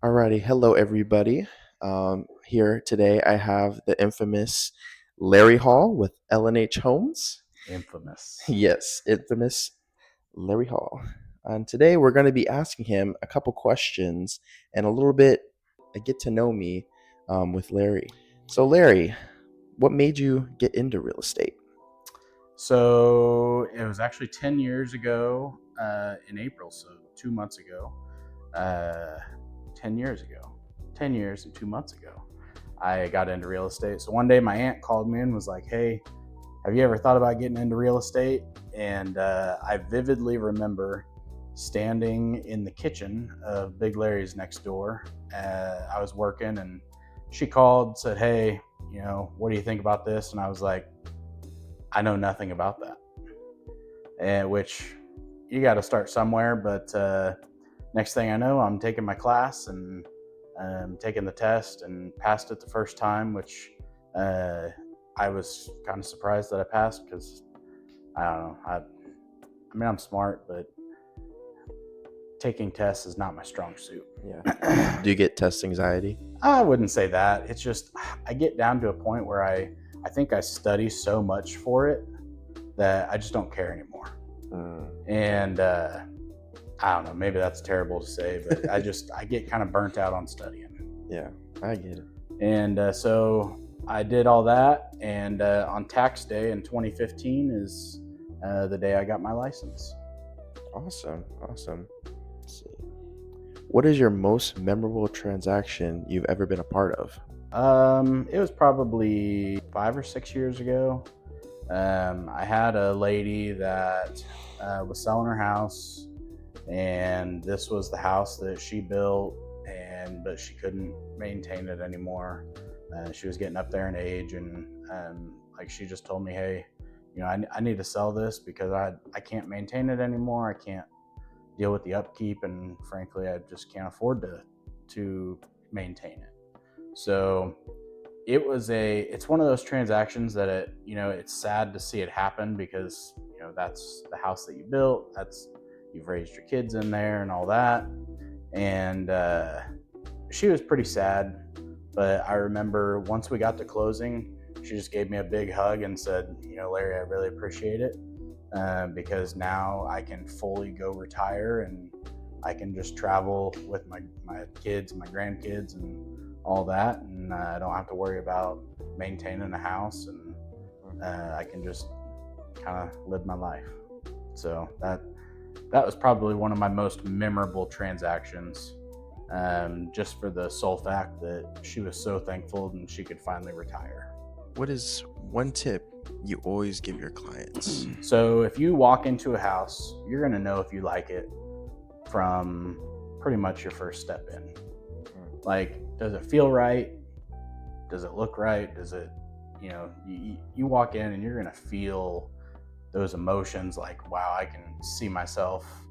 Alrighty, hello everybody. Here today I have the infamous Larry Hall with L&H Homes. Infamous. Yes, infamous Larry Hall. And today we're going to be asking him a couple questions and a little bit a get to know me with Larry. So Larry, what made you get into real estate? So it was actually 10 years ago in April, so 2 months ago. Uh, 10 years ago. 10 years and 2 months ago, I got into real estate. So one day my aunt called me and was like, "Hey, have you ever thought about getting into real estate?" And I vividly remember standing in the kitchen of Big Larry's next door. I was working and she called, said, "Hey, what do you think about this?" And I was like, "I know nothing about that." And which you got to start somewhere. But next thing I know, I'm taking my class and taking the test and passed it the first time, which uh, I was kind of surprised that I passed because I don't know. I mean, I'm smart, but taking tests is not my strong suit. Yeah. Do you get test anxiety? I wouldn't say that. It's just I get down to a point where I think I study so much for it that I just don't care anymore. And I don't know, maybe that's terrible to say, but I get kind of burnt out on studying. Yeah, I get it. And so I did all that, and on tax day in 2015 is the day I got my license. Awesome, awesome. Let's see. What is your most memorable transaction you've ever been a part of? It was probably 5 or 6 years ago. I had a lady that was selling her house, and this was the house that she built, but she couldn't maintain it anymore. She was getting up there in age, and like she just told me, "Hey, I need to sell this because I can't maintain it anymore. I can't deal with the upkeep, and frankly, I just can't afford to maintain it." So it's one of those transactions that it's sad to see it happen because that's the house that you built, you've raised your kids in there and all that. And she was pretty sad, but I remember once we got to closing, she just gave me a big hug and said, "Larry, I really appreciate it because now I can fully go retire and I can just travel with my kids, my grandkids, and all that, and I don't have to worry about maintaining a house, and I can just kind of live my life." So that was probably one of my most memorable transactions, just for the sole fact that she was so thankful and she could finally retire. What is one tip you always give your clients? So if you walk into a house, you're going to know if you like it from pretty much your first step in. Like, does it feel right? Does it look right? Does it, you walk in and you're going to feel those emotions like, wow, I can see myself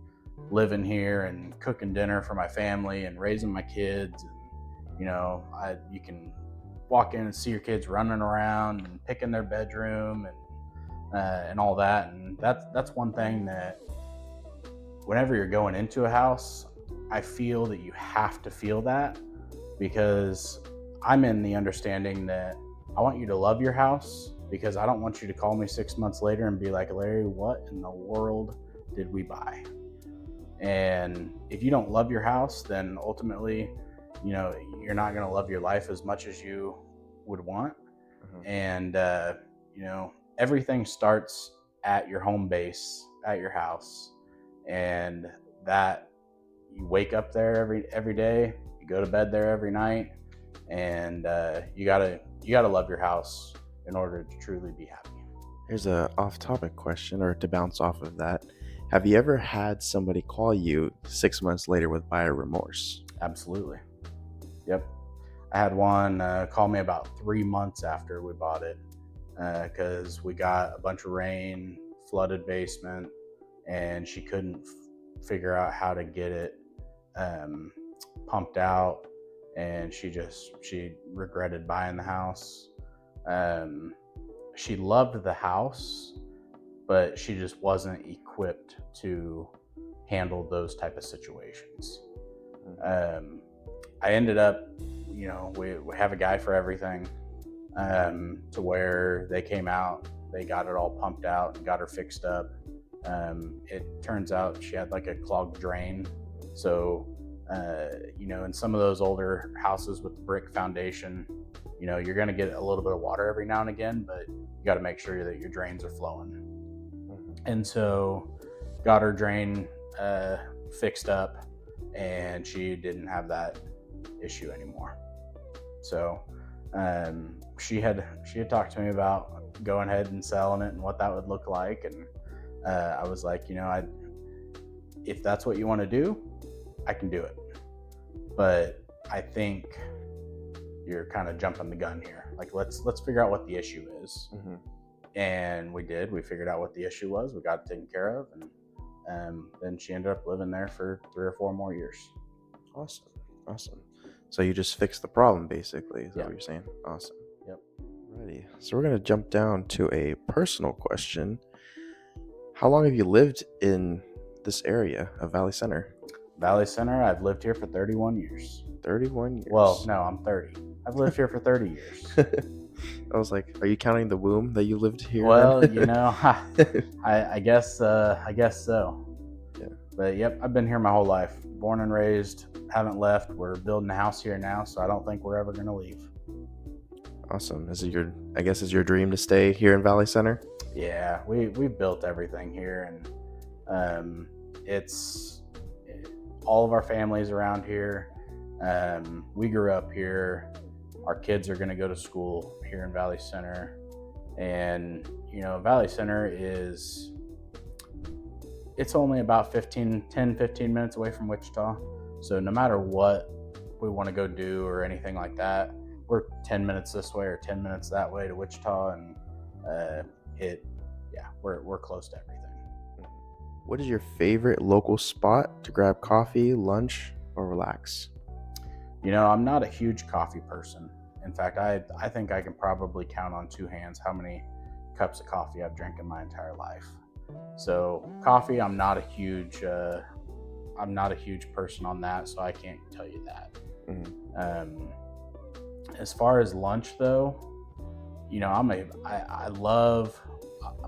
living here and cooking dinner for my family and raising my kids. And, you can walk in and see your kids running around and picking their bedroom and all that. And that's one thing that whenever you're going into a house, I feel that you have to feel that, because I'm in the understanding that I want you to love your house, because I don't want you to call me 6 months later and be like, "Larry, what in the world did we buy?" And if you don't love your house, then ultimately, you're not going to love your life as much as you would want. And, everything starts at your home base, at your house. And that you wake up there every day, you go to bed there every night, and you gotta love your house in order to truly be happy. Here's a off-topic question, or to bounce off of that. Have you ever had somebody call you 6 months later with buyer remorse? Absolutely. Yep. I had one call me about 3 months after we bought it because we got a bunch of rain, flooded basement, and she couldn't figure out how to get it um, pumped out, and she regretted buying the house. Um, she loved the house, but she just wasn't equipped to handle those type of situations. Um, I ended up, we have a guy for everything, to where they came out, they got it all pumped out, got her fixed up. It turns out she had like a clogged drain. So, in some of those older houses with the brick foundation, you're going to get a little bit of water every now and again, but you got to make sure that your drains are flowing. And so, got her drain fixed up, and she didn't have that issue anymore. So, she had talked to me about going ahead and selling it and what that would look like, and I was like, if that's what you want to do, I can do it, but I think you're kind of jumping the gun here. Like, let's figure out what the issue is. And we did. We figured out what the issue was. We got it taken care of, and then she ended up living there for 3 or 4 more years. Awesome. So you just fixed the problem, basically, is that Yeah. what you're saying? Awesome. Yep. Alrighty. So we're going to jump down to a personal question. How long have you lived in this area of Valley Center? Valley Center, I've lived here for 31 years. 31 years. Well, no, I'm 30. I've lived here for 30 years. I was like, are you counting the womb that you lived here? Well, then? I guess so. Yeah. But yep, I've been here my whole life. Born and raised, haven't left. We're building a house here now, so I don't think we're ever going to leave. Awesome. Is your dream to stay here in Valley Center? Yeah, we've built everything here, and it's all of our families around here. We grew up here. Our kids are going to go to school here in Valley Center, and Valley Center it's only about 15 minutes away from Wichita. So no matter what we want to go do or anything like that, we're 10 minutes this way or 10 minutes that way to Wichita, and we're close to everything. What is your favorite local spot to grab coffee, lunch, or relax? I'm not a huge coffee person. In fact, I think I can probably count on 2 hands how many cups of coffee I've drank in my entire life. So coffee, I'm not a huge person on that, so I can't tell you that. As far as lunch though, I'm going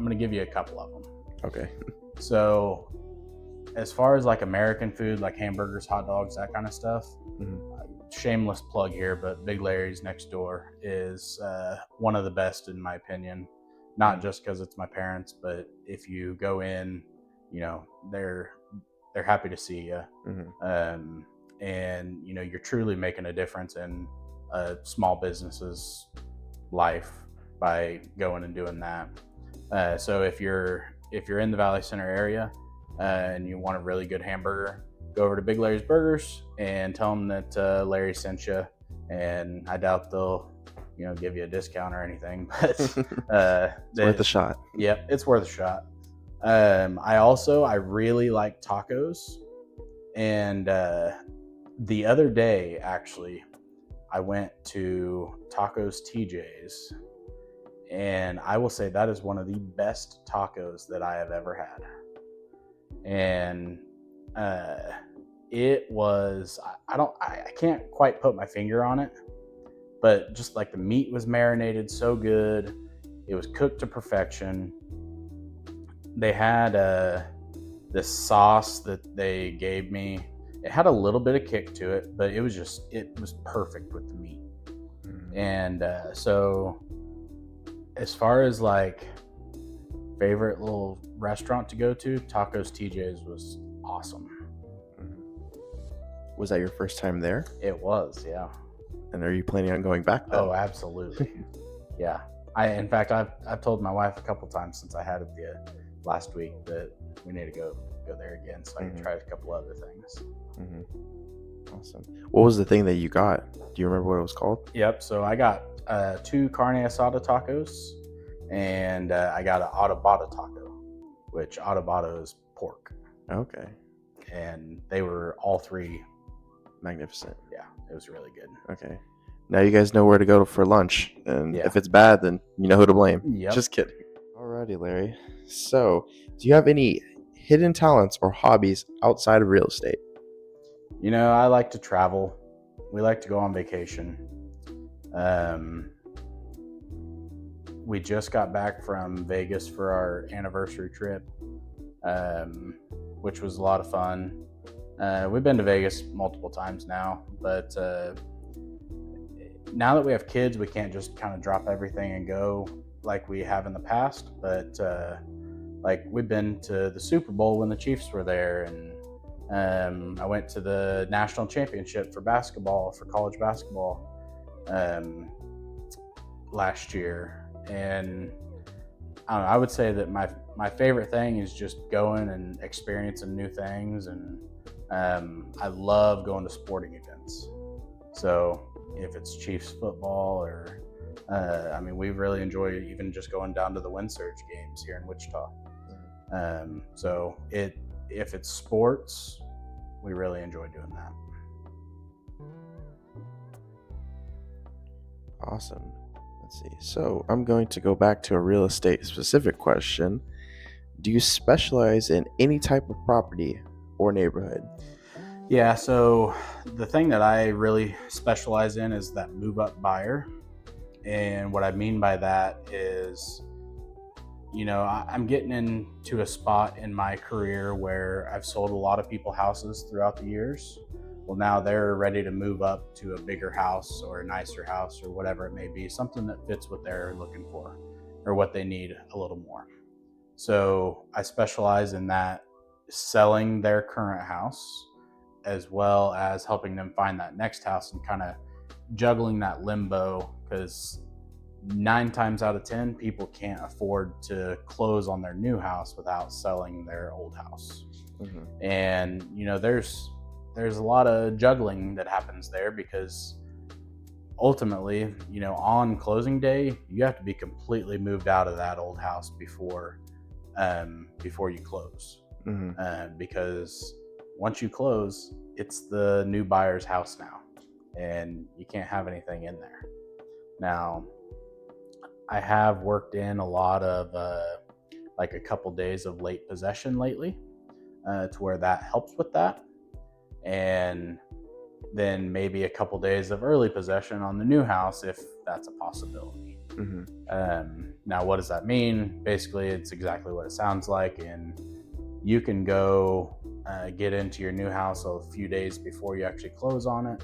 to give you a couple of them. Okay. So as far as like American food, like hamburgers, hot dogs, that kind of stuff, shameless plug here, but Big Larry's next door is one of the best in my opinion. Not just because it's my parents, but if you go in, they're happy to see you, and you're truly making a difference in a small business's life by going and doing that. So if you're in the Valley Center area and you want a really good hamburger, go over to Big Larry's Burgers and tell them that Larry sent you. And I doubt they'll give you a discount or anything, but it's worth a shot. Yep, it's worth a shot. I really like tacos, and the other day actually I went to Tacos TJ's, and I will say that is one of the best tacos that I have ever had. And it was, I can't quite put my finger on it, but just like the meat was marinated so good, it was cooked to perfection. They had this sauce that they gave me. It had a little bit of kick to it, but it was perfect with the meat. And so as far as like favorite little restaurant to go to, Tacos TJ's was awesome. Was that your first time there? It was, yeah. And are you planning on going back then? Oh, absolutely. Yeah. In fact, I've told my wife a couple times since I had it the last week that we need to go there again so I can try a couple other things. Awesome. What was the thing that you got? Do you remember what it was called? Yep. So I got 2 carne asada tacos, and I got an adobada taco, which adobada is pork. Okay. And they were all 3 magnificent. Yeah, it was really good. Okay. Now you guys know where to go for lunch, and Yeah. if it's bad, then you know who to blame. Yep. Just kidding. Alrighty, Larry. So, do you have any hidden talents or hobbies outside of real estate? I like to travel. we like to go on vacation. Um, we just got back from Vegas for our anniversary trip, um, which was a lot of fun. We've been to Vegas multiple times now, but now that we have kids, we can't just kind of drop everything and go like we have in the past. But like we've been to the Super Bowl when the Chiefs were there, and I went to the national championship for basketball, for college basketball, um, last year. And I don't know, I would say that my favorite thing is just going and experiencing new things, and I love going to sporting events. So if it's Chiefs football or I mean, we really enjoy even just going down to the Wind Surge games here in Wichita. So if it's sports, we really enjoy doing that. Awesome. Let's see. So I'm going to go back to a real estate specific question. Do you specialize in any type of property or neighborhood? Yeah, so the thing that I really specialize in is that move up buyer. And what I mean by that is, I'm getting into a spot in my career where I've sold a lot of people houses throughout the years. Well, now they're ready to move up to a bigger house or a nicer house or whatever it may be, something that fits what they're looking for or what they need a little more. So I specialize in that, selling their current house as well as helping them find that next house and kind of juggling that limbo, because 9 times out of 10 people can't afford to close on their new house without selling their old house. Mm-hmm. And there's a lot of juggling that happens there, because ultimately, on closing day you have to be completely moved out of that old house before you close. Because once you close, it's the new buyer's house now, and you can't have anything in there. Now, I have worked in a lot of like a couple days of late possession lately, to where that helps with that, and then maybe a couple days of early possession on the new house if that's a possibility. Now, what does that mean? Basically, it's exactly what it sounds like, and you can go get into your new house a few days before you actually close on it.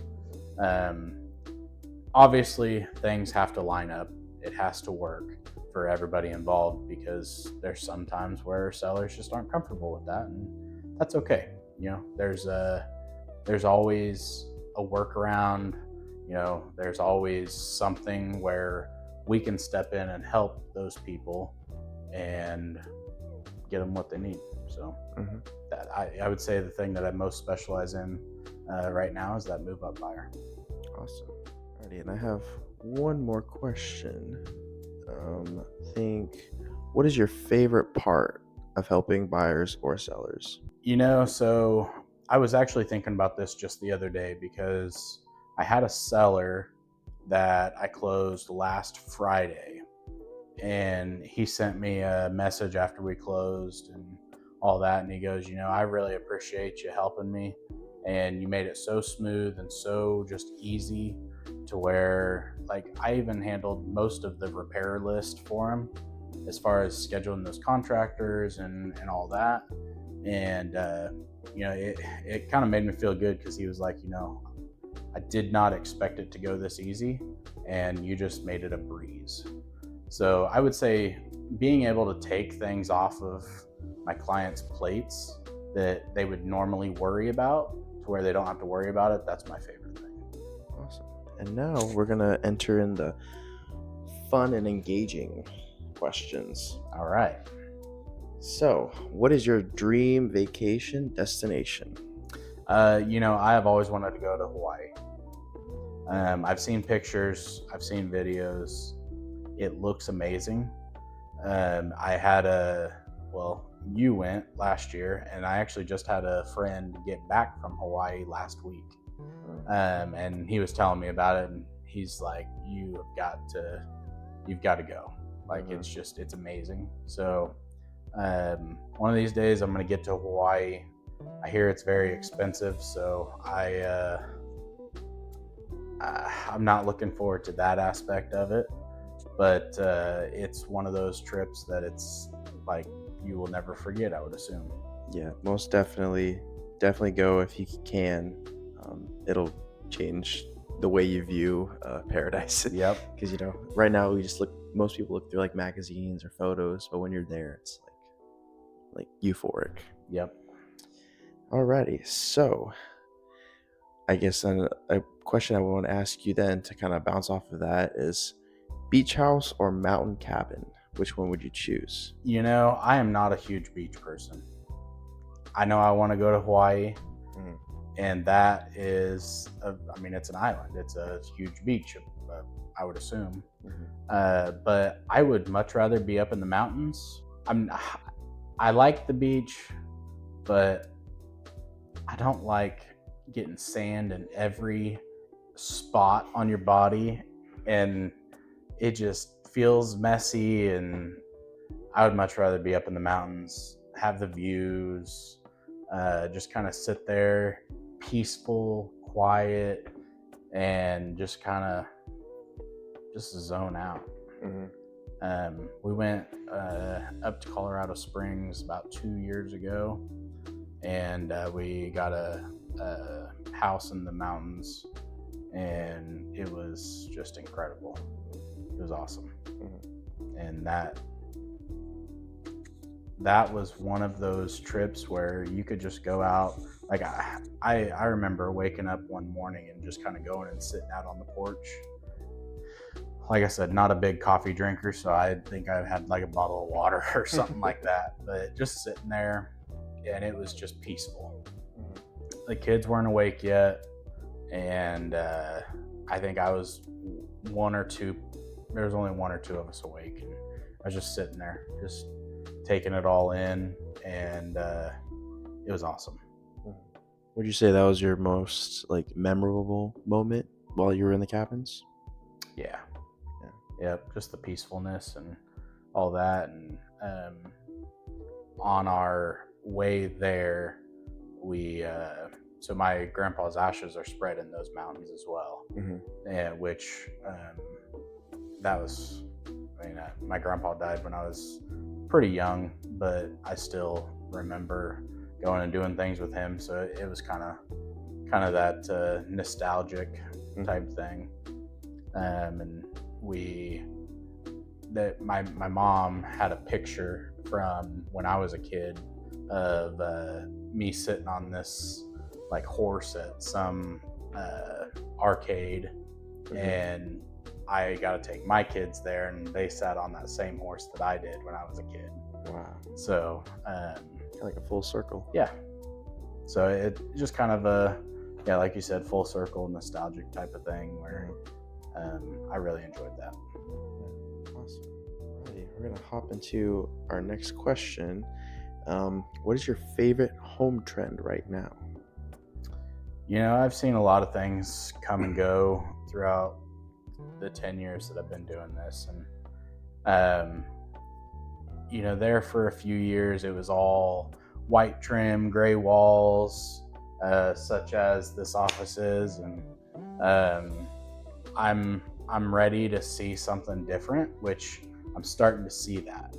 Obviously, things have to line up. It has to work for everybody involved, because there's some times where sellers just aren't comfortable with that, and that's okay. There's always a workaround. There's always something where we can step in and help those people and get them what they need. So that I would say the thing that I most specialize in right now is that move up buyer. Awesome. Alrighty, and I have one more question. What is your favorite part of helping buyers or sellers? So I was actually thinking about this just the other day, because I had a seller that I closed last Friday, and he sent me a message after we closed and all that, and he goes, I really appreciate you helping me, and you made it so smooth and so just easy, to where like I even handled most of the repair list for him, as far as scheduling those contractors and all that. And it kind of made me feel good, because he was like, I did not expect it to go this easy, and you just made it a breeze. So I would say being able to take things off of my clients' plates that they would normally worry about, to where they don't have to worry about it, that's my favorite thing. Awesome. And now we're going to enter in the fun and engaging questions. All right. So, what is your dream vacation destination? I have always wanted to go to Hawaii. I've seen pictures, I've seen videos. It looks amazing. You went last year, and I actually just had a friend get back from Hawaii last week. And he was telling me about it, and he's like, you've got to go. Like, it's amazing. So, one of these days I'm going to get to Hawaii. I hear it's very expensive, so I'm not looking forward to that aspect of it, but it's one of those trips that it's like you will never forget, I would assume. Yeah, most definitely. Definitely go if you can. It'll change the way you view paradise. Yep. Because right now we just look. Most people look through like magazines or photos, but when you're there, it's like euphoric. Yep. Alrighty, so I guess then a question I want to ask you then to kind of bounce off of that is beach house or mountain cabin? Which one would you choose? I am not a huge beach person. I know I want to go to Hawaii, Mhm. and that is, it's an island. It's a huge beach, I would assume. But I would much rather be up in the mountains. I like the beach, but I don't like getting sand in every spot on your body, and it just feels messy. And I would much rather be up in the mountains, have the views, just kind of sit there, peaceful, quiet, and just kind of just zone out. We went up to Colorado Springs about 2 years ago, and we got a house in the mountains, and it was just incredible. It was awesome. And that was one of those trips where you could just go out. Like I remember waking up one morning and just kind of going and sitting out on the porch. Like I said, not a big coffee drinker, so I think I had like a bottle of water or something like that. But just sitting there, and it was just peaceful. The kids weren't awake yet, and I think I was one or two. There was only one or two of us awake, and I was just sitting there, just taking it all in, and it was awesome. Would you say that was your most like memorable moment while you were in the cabins? Yeah. Yep, just the peacefulness and all that. And on our way there, we so my grandpa's ashes are spread in those mountains as well. And which that was, my grandpa died when I was pretty young, but I still remember going and doing things with him. So it was kind of that nostalgic type thing. And my mom had a picture from when I was a kid of me sitting on this like horse at some arcade, and I got to take my kids there, and they sat on that same horse that I did when I was a kid. Wow. So Like a full circle. yeah, so it just kind of like you said, full circle nostalgic type of thing where I really enjoyed that. Awesome. Alrighty, we're gonna hop into our next question. What is your favorite home trend right now? I've seen a lot of things come and go throughout the 10 years that I've been doing this. And, there for a few years, it was all white trim, gray walls, such as this office is. And I'm ready to see something different, which I'm starting to see that.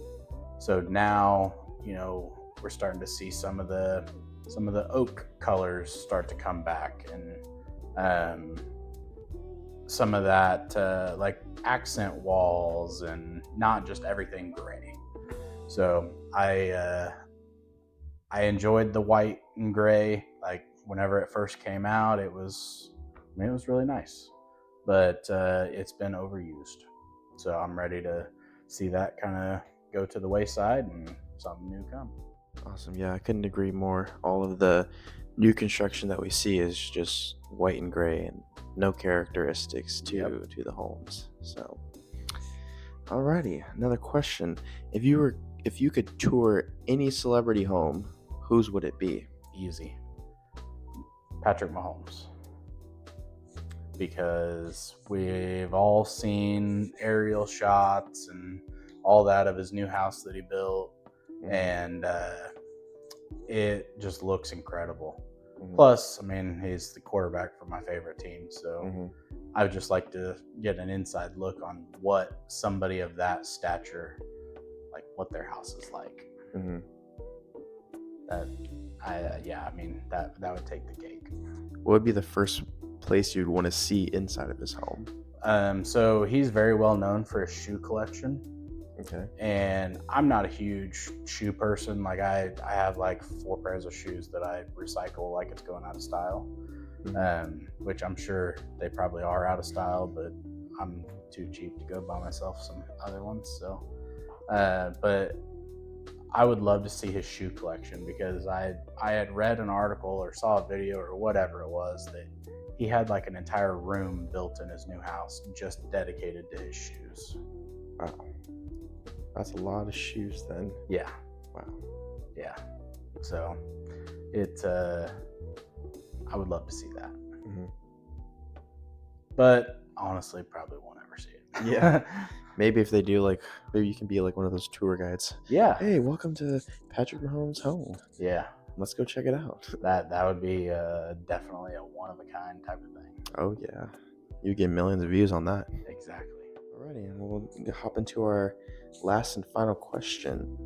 So now, we're starting to see some of the oak colors start to come back, and some of that like accent walls, and not just everything gray. So I enjoyed the white and gray. Like whenever it first came out, it was really nice, but it's been overused. So I'm ready to see that kind of go to the wayside and something new come. Awesome. Yeah, I couldn't agree more. All of the new construction that we see is just white and gray and no characteristics to the homes. So, alrighty, another question. If you could tour any celebrity home, whose would it be? Easy. Patrick Mahomes. Because we've all seen aerial shots and all that of his new house that he built, and it just looks incredible. Plus, he's the quarterback for my favorite team, so I would just like to get an inside look on what somebody of that stature, like what their house is like. Mm-hmm. I mean that would take the cake. What would be the first place you'd want to see inside of his home? So he's very well known for his shoe collection. Okay. And I'm not a huge shoe person. Like I have like 4 pairs of shoes that I recycle like it's going out of style. Which I'm sure they probably are out of style, but I'm too cheap to go buy myself some other ones. So, but I would love to see his shoe collection, because I had read an article or saw a video or whatever it was that he had like an entire room built in his new house just dedicated to his shoes. Wow. That's a lot of shoes then. Yeah. Wow. Yeah. So I would love to see that. Mm-hmm. But honestly, probably won't ever see it. Yeah. Maybe if they do, like, maybe you can be like one of those tour guides. Yeah. Hey, welcome to Patrick Mahomes' home. Yeah. Let's go check it out. That would be definitely a one of a kind type of thing. Oh yeah, you get millions of views on that. Exactly. Alrighty, and we'll hop into our last and final question.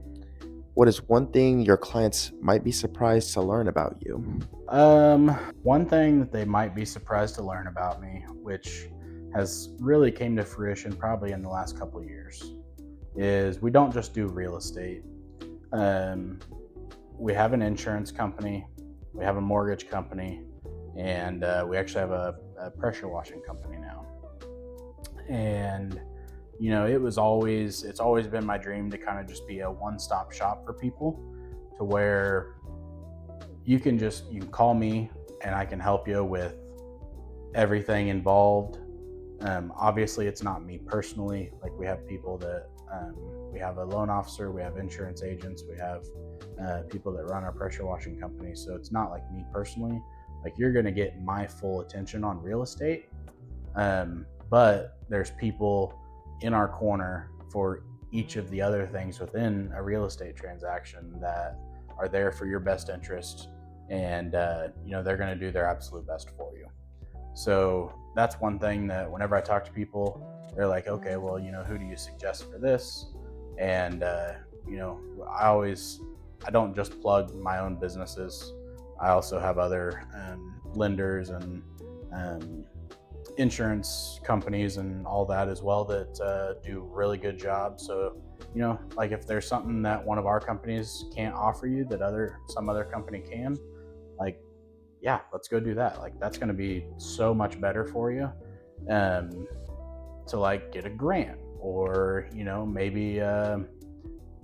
What is one thing your clients might be surprised to learn about you? One thing that they might be surprised to learn about me, which has really came to fruition probably in the last couple of years, is we don't just do real estate. We have an insurance company, we have a mortgage company, and we actually have a pressure washing company now. And you know, it's always been my dream to kind of just be a one-stop shop for people, to where you can call me and I can help you with everything involved. Obviously, it's not me personally. Like we have people that we have a loan officer, we have insurance agents, we have people that run our pressure washing company. So it's not like me personally. Like you're going to get my full attention on real estate, but there's people in our corner for each of the other things within a real estate transaction that are there for your best interest, and you know, they're going to do their absolute best for you. So that's one thing that whenever I talk to people, they're like, okay, well, you know, who do you suggest for this? And you know, I don't just plug my own businesses. I also have other lenders and insurance companies and all that as well that do really good jobs. So, you know, like if there's something that one of our companies can't offer you that some other company can, like, yeah, let's go do that. Like that's going to be so much better for you, to like get a grant, or you know, maybe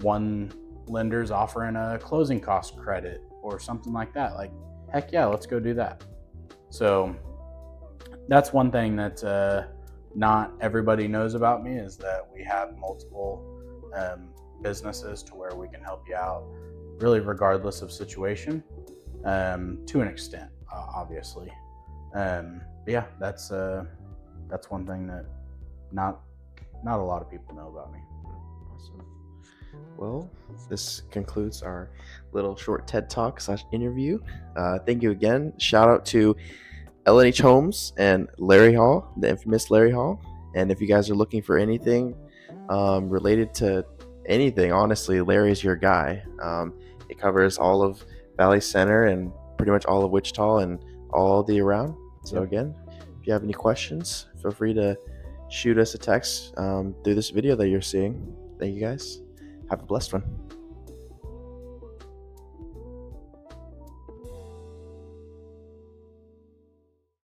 one lender's offering a closing cost credit or something like that. Like, heck yeah, let's go do that. So that's one thing that not everybody knows about me, is that we have multiple businesses to where we can help you out, really regardless of situation, to an extent, obviously. But yeah, that's one thing that not a lot of people know about me. Awesome. Well, this concludes our little short TED Talk / interview. Thank you again. Shout out to LNH Homes and Larry Hall, the infamous Larry Hall. And if you guys are looking for anything related to anything, honestly, Larry's your guy. It covers all of Valley Center and pretty much all of Wichita and all the around. So again, if you have any questions, feel free to shoot us a text through this video that you're seeing. Thank you guys. Have a blessed one.